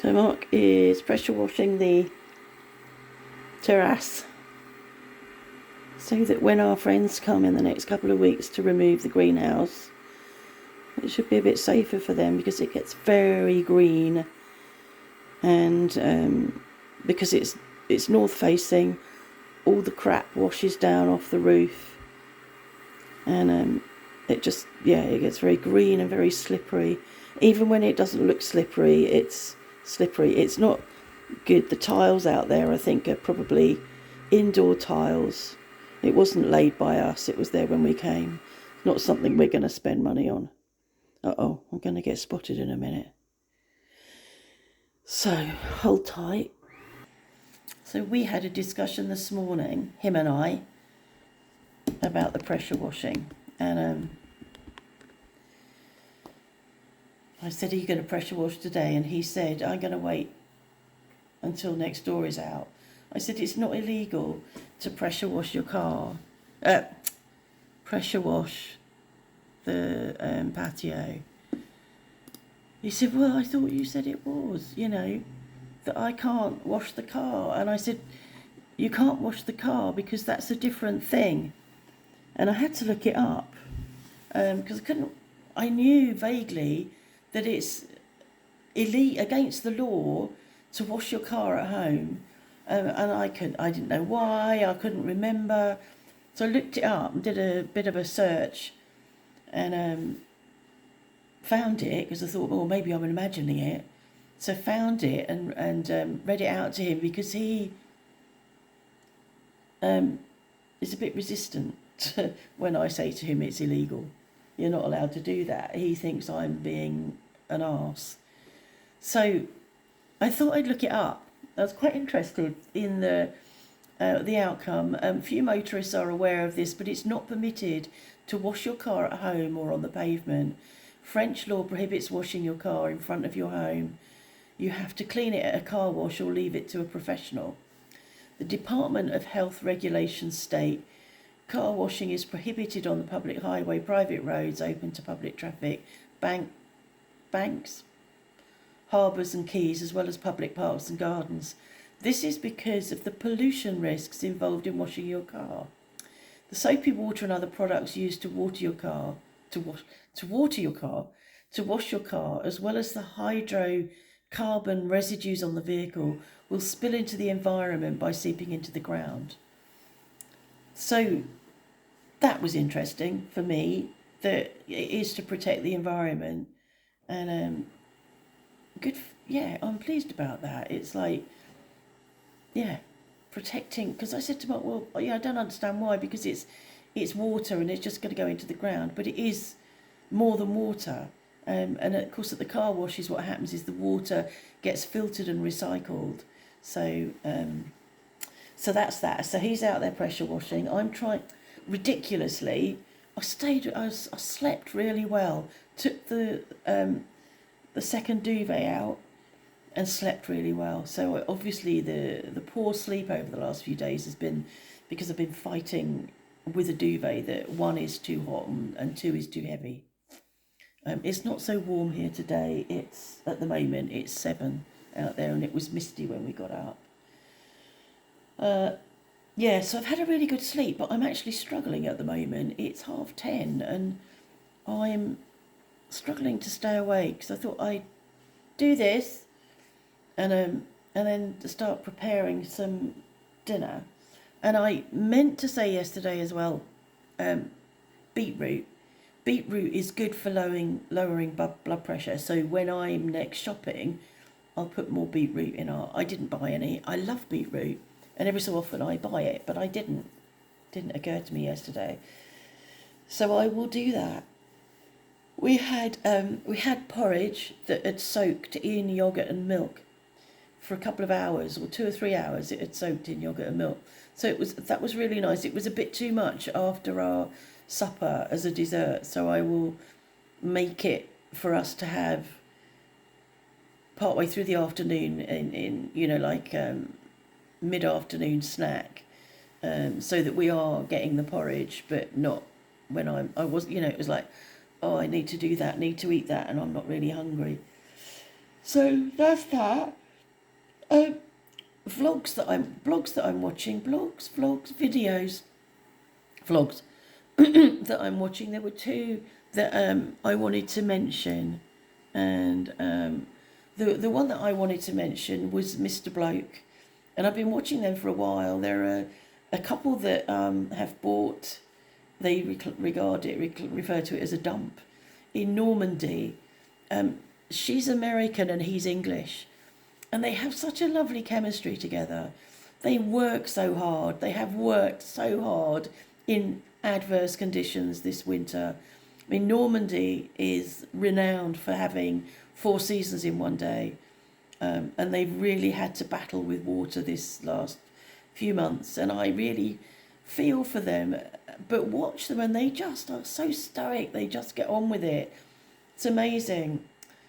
So Mark is pressure washing the terrace so that when our friends come in the next couple of weeks to remove the greenhouse, it should be a bit safer for them because it gets very green, and because it's north facing, all the crap washes down off the roof, and it just, it gets very green and very slippery. Even when it doesn't look slippery, it's slippery. It's not good. The tiles out there, I think, are probably indoor tiles. It wasn't laid by us. It was there when we came. It's not something we're going to spend money on. Uh-oh, I'm going to get spotted in a minute. So, hold tight. So we had a discussion this morning, him and I, about the pressure washing. And I said, are you going to pressure wash today? And he said, I'm going to wait until next door is out. I said, it's not illegal to pressure wash your car. Pressure wash the patio. He said, well, I thought you said it was, that I can't wash the car. And I said, you can't wash the car because that's a different thing. And I had to look it up because I knew vaguely that it's against the law to wash your car at home. And I didn't know why, I couldn't remember. So I looked it up and did a bit of a search and found it because I thought, well, maybe I'm imagining it. So found it and read it out to him because he is a bit resistant when I say to him it's illegal. You're not allowed to do that. He thinks I'm being an arse. So I thought I'd look it up. I was quite interested in the outcome. Few motorists are aware of this, but it's not permitted to wash your car at home or on the pavement. French law prohibits washing your car in front of your home. You have to clean it at a car wash or leave it to a professional. The Department of Health regulations state car washing is prohibited on the public highway, private roads open to public traffic, banks, harbours and quays, as well as public parks and gardens. This is because of the pollution risks involved in washing your car. The soapy water and other products used to wash your car, as well as the hydrocarbon residues on the vehicle, will spill into the environment by seeping into the ground. So that was interesting for me, that it is to protect the environment, and I'm pleased about that. It's like, protecting, because I said to Mark, well, I don't understand why, because it's water and it's just going to go into the ground, but it is more than water. And of course at the car washes what happens is the water gets filtered and recycled. So that's that. So he's out there pressure washing. I'm trying, ridiculously, I slept really well. Took the second duvet out and slept really well. So obviously the poor sleep over the last few days has been because I've been fighting with a duvet that one is too hot and two is too heavy. It's not so warm here today. At the moment it's 7 out there and it was misty when we got up. So I've had a really good sleep, but I'm actually struggling at the moment. It's 10:30 and I'm struggling to stay awake because I thought I'd do this and then to start preparing some dinner. And I meant to say yesterday as well, beetroot. Beetroot is good for lowering blood pressure. So when I'm next shopping, I'll put more beetroot in. I didn't buy any. I love beetroot, and every so often I buy it, but I didn't. Didn't occur to me yesterday. So I will do that. We had porridge that had soaked in yogurt and milk for a couple of hours, or 2 or 3 hours. It had soaked in yogurt and milk. So that was really nice. It was a bit too much after our supper as a dessert, so I will make it for us to have partway through the afternoon in mid-afternoon snack, so that we are getting the porridge, but not when it was like, oh, I need to do that, need to eat that, and I'm not really hungry. So that's that. Um, blogs that I'm watching, videos, vlogs that I'm watching. There were two that I wanted to mention, and the one that I wanted to mention was Mr. Bloke, and I've been watching them for a while. There are a couple that have bought. They refer to it as a dump in Normandy. She's American and he's English, and they have such a lovely chemistry together. They work so hard. They have worked so hard in adverse conditions this winter. I mean, Normandy is renowned for having 4 seasons in one day, and they've really had to battle with water this last few months. And I really feel for them, but watch them, and they just are so stoic. They just get on with it. It's amazing.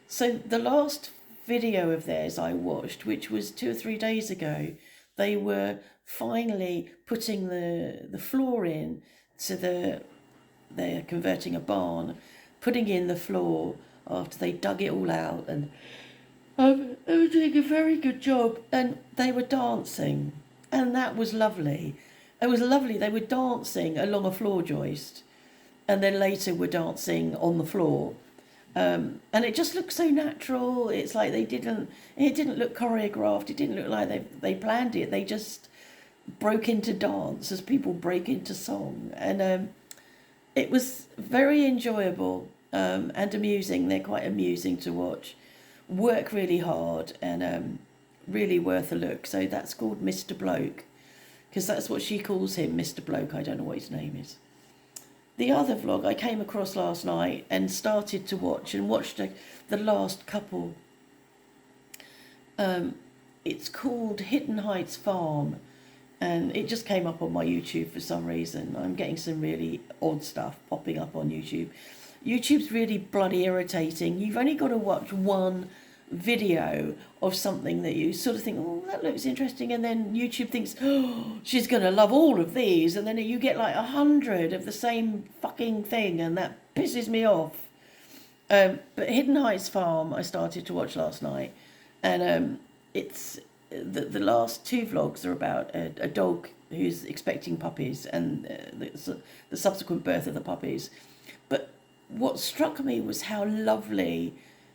So the last video of theirs I watched, which was 2 or 3 days ago, they were finally putting the floor in to they're converting a barn, putting in the floor after they dug it all out, and they were doing a very good job, and they were dancing, and that was lovely. It was lovely. They were dancing along a floor joist, and then later were dancing on the floor. And it just looked so natural. It's like it didn't look choreographed. It didn't look like they planned it. They just broke into dance as people break into song. And it was very enjoyable and amusing. They're quite amusing to watch. Work really hard and really worth a look. So that's called Mr. Bloke, because that's what she calls him, Mr. Bloke. I don't know what his name is. The other vlog I came across last night and started to watch, and watched the last couple. It's called Hidden Heights Farm, and it just came up on my YouTube for some reason. I'm getting some really odd stuff popping up on YouTube. YouTube's really bloody irritating. You've only got to watch one video of something that you sort of think, oh, that looks interesting, and then YouTube thinks, oh, she's going to love all of these, and then you get like 100 of the same fucking thing, and that pisses me off. But Hidden Heights Farm I started to watch last night, and it's the last two vlogs are about a dog who's expecting puppies and the subsequent birth of the puppies. But what struck me was how lovely,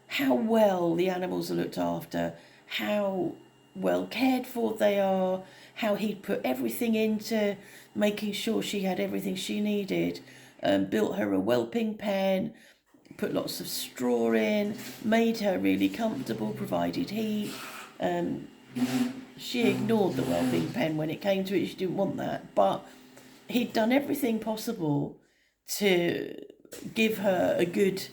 how well the animals are looked after, how well cared for they are, how he'd put everything into making sure she had everything she needed, built her a whelping pen, put lots of straw in, made her really comfortable, provided heat. She ignored the whelping pen when it came to it. She didn't want that, but he'd done everything possible to give her a good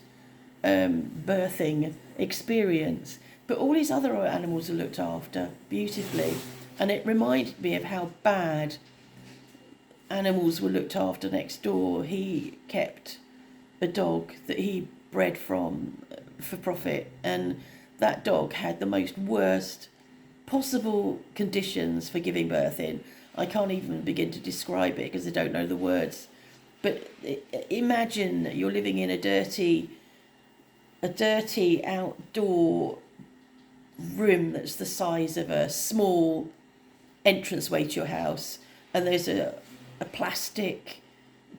birthing experience. But all his other animals are looked after beautifully, and it reminded me of how bad animals were looked after next door. He kept a dog that he bred from for profit, and that dog had the most worst possible conditions for giving birth in. I can't even begin to describe it because I don't know the words. But imagine you're living in a dirty outdoor room that's the size of a small entranceway to your house, and there's a plastic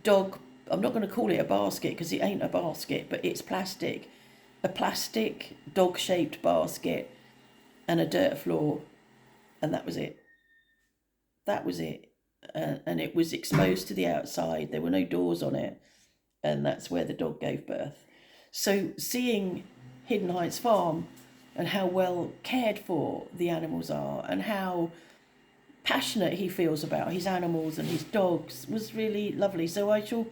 dog. I'm not going to call it a basket because it ain't a basket, but it's plastic. A plastic dog-shaped basket and a dirt floor, and that was it. That was it. And it was exposed to the outside. There were no doors on it, and that's where the dog gave birth. So seeing Hidden Heights Farm and how well cared for the animals are and how passionate he feels about his animals and his dogs was really lovely. So I shall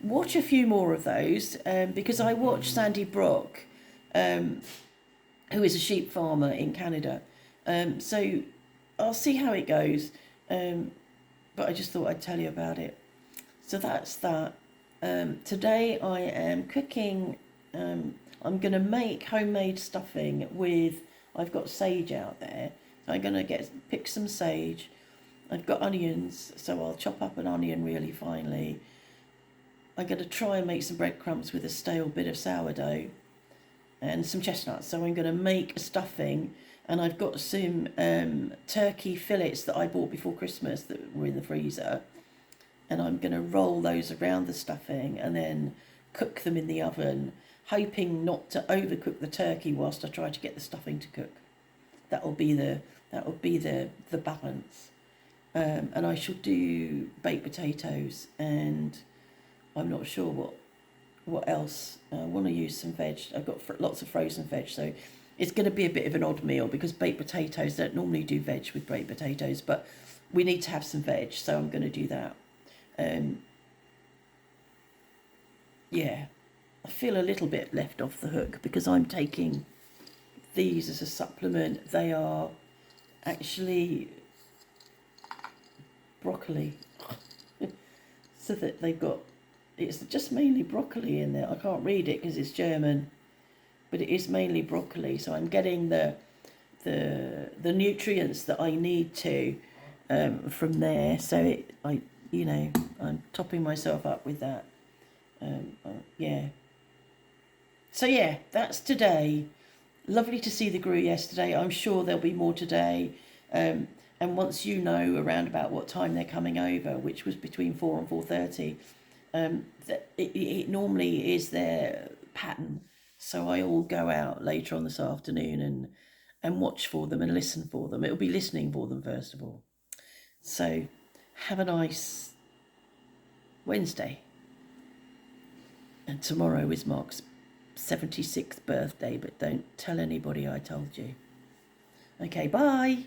watch a few more of those because I watched Sandy Brock, who is a sheep farmer in Canada. So I'll see how it goes. But I just thought I'd tell you about it. So that's that. Today I am cooking. I'm going to make homemade stuffing with, I've got sage out there. So I'm going to pick some sage. I've got onions, so I'll chop up an onion really finely. I'm going to try and make some breadcrumbs with a stale bit of sourdough. and some chestnuts. So I'm going to make a stuffing, and I've got some turkey fillets that I bought before Christmas that were in the freezer, and I'm going to roll those around the stuffing and then cook them in the oven, hoping not to overcook the turkey whilst I try to get the stuffing to cook. That'll be the balance. And I shall do baked potatoes, and I'm not sure what else. I want to use some veg. I've got lots of frozen veg, so it's going to be a bit of an odd meal because baked potatoes don't normally do veg with baked potatoes, but we need to have some veg, so I'm going to do that. Yeah, I feel a little bit left off the hook because I'm taking these as a supplement. They are actually broccoli. So that they've got, it's just mainly broccoli in there. I can't read it because it's German, but it is mainly broccoli. So I'm getting the nutrients that I need to from there. So I'm topping myself up with that. Yeah. So yeah, that's today. Lovely to see the grue yesterday. I'm sure there'll be more today. And once you know around about what time they're coming over, which was between 4 and 4:30, it normally is their pattern. So I will go out later on this afternoon and watch for them and listen for them. It'll be listening for them first of all. So have a nice Wednesday. And tomorrow is Mark's 76th birthday, but don't tell anybody I told you. Okay, bye.